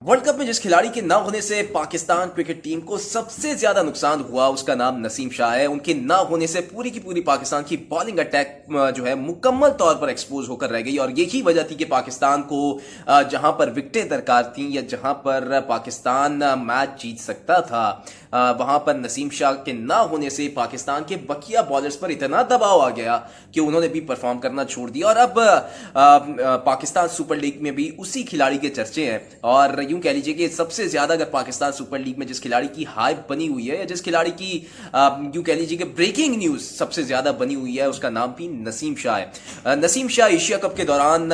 World cup में जिस खिलाड़ी के ना होने से पाकिस्तान क्रिकेट टीम को सबसे ज्यादा नुकसान हुआ उसका नाम नसीम शाह है। उनके ना होने से पूरी की पूरी पाकिस्तान की बॉलिंग अटैक जो है मुकम्मल तौर पर एक्सपोज होकर रह गई और यही वजह थी कि पाकिस्तान को जहां पर विकेटें दरकार थी या जहां पर पाकिस्तान मैच जीत सकता था वहां पर नसीम शाह के ना होने से पाकिस्तान के बकिया बॉलर्स पर इतना दबाव आ गया कि उन्होंने भी परफॉर्म करना छोड़ दिया और अब पाकिस्तान सुपर लीग में भी उसी खिलाड़ी के चर्चे हैं। और यूं कह लीजिए कि सबसे ज्यादा अगर पाकिस्तान सुपर लीग में जिस खिलाड़ी की हाइप बनी हुई है या जिस खिलाड़ी की यूं कह लीजिए कि ब्रेकिंग न्यूज सबसे ज्यादा बनी हुई है उसका नाम भी नसीम शाह है। नसीम शाह एशिया कप के दौरान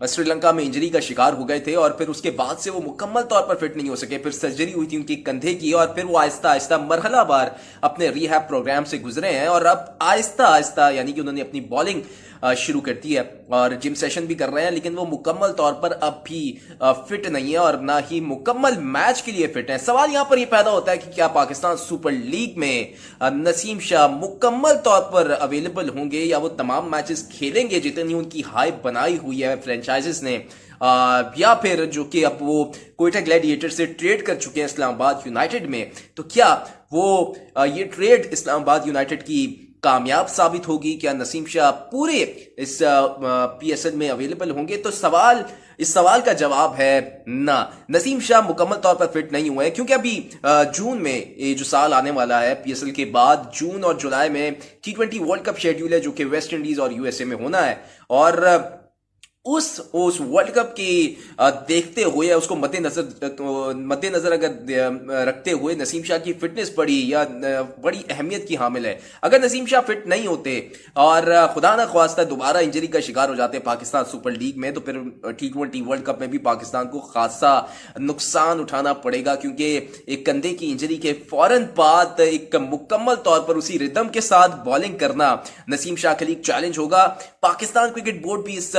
श्रीलंका में इंजरी का शिकार हो गए थे और फिर उसके बाद से वो मुकम्मल तौर पर फिट नहीं हो सके। फिर सर्जरी हुई थी उनकी कंधे की और फिर वो आहिस्ता आहिस्ता मरहला बार अपने रिहैब प्रोग्राम से गुजरे हैं और अब आहिस्ता आहिस्ता यानी कि उन्होंने अपनी बॉलिंग शुरू कर दी है और जिम सेशन भी कर रहे हैं, लेकिन वो मुकम्मल तौर पर अब भी फिट नहीं है और ना ही मुकम्मल मैच के लिए फिट है। सवाल यहां पर यह पैदा होता है कि क्या पाकिस्तान सुपर लीग में नसीम शाह मुकम्मल तौर पर अवेलेबल होंगे या वो तमाम मैचेस खेलेंगे जितनी उनकी हाइप बनाई हुई है फ्रेंचाइजेस ने, या फिर जो कि अब वो कोयटा ग्लैडिएटर से ट्रेड कर चुके हैं इस्लामाबाद यूनाइटेड में, तो क्या वो ये ट्रेड इस्लामाबाद यूनाइटेड की कामयाब साबित होगी? क्या नसीम शाह पूरे इस पीएसएल में अवेलेबल होंगे? तो इस सवाल का जवाब है ना। नसीम शाह मुकम्मल तौर पर फिट नहीं हुए हैं क्योंकि अभी जून में ये जो साल आने वाला है पीएसएल के बाद जून और जुलाई में T20 वर्ल्ड कप शेड्यूल है जो कि वेस्ट इंडीज और यूएसए में होना है और उस वर्ल्ड कप की देखते हुए उसको मद्देनजर अगर रखते हुए नसीम शाह की फिटनेस बड़ी अहमियत की हामिल है। अगर नसीम शाह फिट नहीं होते और खुदा न ख्वास्ता दोबारा इंजरी का शिकार हो जाते पाकिस्तान सुपर लीग में, तो फिर T20 वर्ल्ड कप में भी पाकिस्तान को खासा नुकसान उठाना पड़ेगा क्योंकि एक कंधे की इंजरी के फौरन बाद एक मुकम्मल तौर पर उसी रिदम के साथ बॉलिंग करना नसीम शाह के लिए चैलेंज होगा। पाकिस्तान क्रिकेट बोर्ड भी इस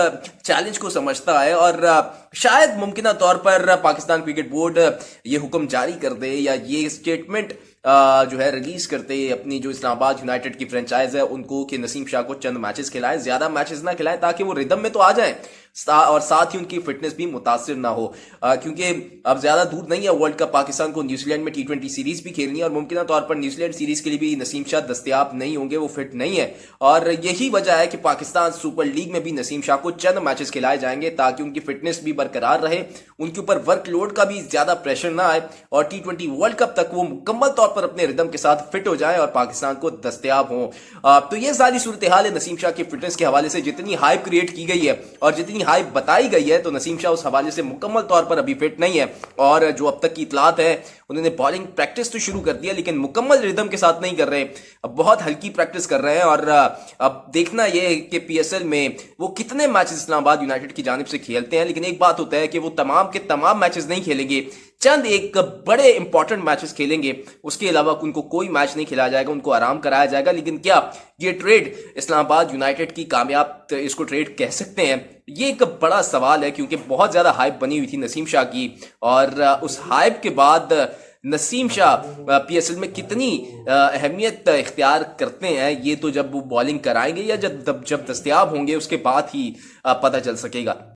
चैलेंज को समझता है और शायद मुमकिन तौर पर पाकिस्तान क्रिकेट बोर्ड ये हुक्म जारी कर दे या ये स्टेटमेंट जो है रिलीज करते अपनी जो इस्लामाबाद यूनाइटेड की फ्रेंचाइज है उनको कि नसीम शाह को चंद मैचेस खिलाएं, ज्यादा मैचेस ना खिलाएं ताकि वो रिदम में तो आ जाएं और साथ ही उनकी फिटनेस भी मुतासिर ना हो, क्योंकि अब ज्यादा दूर नहीं है वर्ल्ड कप। पाकिस्तान को न्यूजीलैंड में T20 सीरीज भी खेलनी है और मुमकिन तौर पर न्यूजीलैंड सीरीज के लिए भी नसीम शाह दस्तयाब नहीं होंगे, वो फिट नहीं है और यही वजह है कि पाकिस्तान सुपर लीग में भी नसीम शाह को चंद मैचेस खिलाए जाएंगे ताकि उनकी फिटनेस भी बरकरार रहे, उनके ऊपर वर्कलोड का भी ज्यादा प्रेशर ना आए और T20 वर्ल्ड कप तक वो मुकम्मल तौर पर अपने रिदम के साथ फिट हो जाए और पाकिस्तान को दस्तयाब हो। तो ये सारी सूरत हाल है नसीम शाह की फिटनेस के हवाले से। जितनी हाइप क्रिएट की गई है और जितनी हाइप बताई गई है तो नसीम शाह उस हवाले से मुकम्मल तौर पर अभी फिट नहीं है और जो अब तक की इतलात है उन्होंने बॉलिंग प्रैक्टिस तो शुरू कर दिया लेकिन मुकम्मल रिदम के साथ नहीं कर रहे, अब बहुत हल्की प्रैक्टिस कर रहे हैं और अब देखना यह है कि पीएसएल में वो कितने मैचेस इस्लामाबाद यूनाइटेड की जानिब से खेलते हैं। लेकिन एक बात होता है कि वो तमाम के तमाम मैचेस नहीं खेलेंगे, चंद एक बड़े इंपॉर्टेंट मैचेस खेलेंगे, उसके अलावा उनको कोई मैच नहीं खिलाया जाएगा, उनको आराम कराया जाएगा। लेकिन क्या ये ट्रेड इस्लामाबाद यूनाइटेड की कामयाब इसको ट्रेड कह सकते हैं? ये एक बड़ा सवाल है क्योंकि बहुत ज्यादा हाइप बनी हुई थी नसीम शाह की और उस हाइप के बाद नसीम शाह पीएसएल में कितनी अहमियत इख्तियार करते हैं ये तो जब वो बॉलिंग कराएंगे या जब दस्तयाब होंगे उसके बाद ही पता चल सकेगा।